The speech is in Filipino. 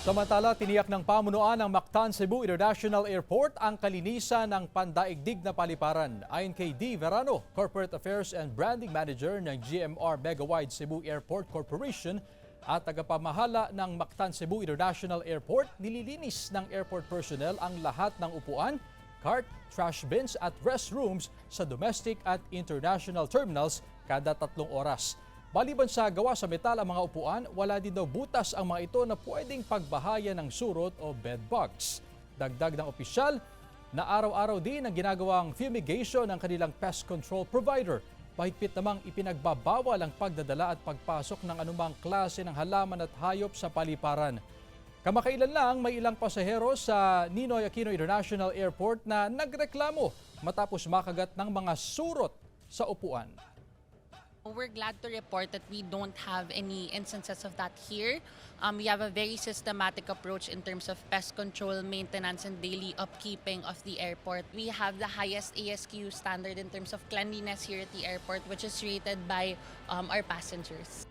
Samantala, tiniyak ng pamunuan ng Mactan Cebu International Airport ang kalinisan ng pandaigdig na paliparan. Ayon kay D. Verano, Corporate Affairs and Branding Manager ng GMR Megawide Cebu Airport Corporation at tagapamahala ng Mactan Cebu International Airport, nililinis ng airport personnel ang lahat ng upuan, cart, trash bins at restrooms sa domestic at international terminals kada 3 oras. Maliban sa gawa sa metal ang mga upuan, wala din daw butas ang mga ito na pwedeng pagbahaya ng surot o bed bugs. Dagdag ng opisyal na araw-araw din ang ginagawang fumigation ng kanilang pest control provider. Mahigpit namang ipinagbabawal ang pagdadala at pagpasok ng anumang klase ng halaman at hayop sa paliparan. Kamakailan lang may ilang pasahero sa Ninoy Aquino International Airport na nagreklamo matapos makagat ng mga surot sa upuan. We're glad to report that we don't have any instances of that here. We have a very systematic approach in terms of pest control, maintenance, and daily upkeeping of the airport. We have the highest ASQ standard in terms of cleanliness here at the airport, which is rated by our passengers.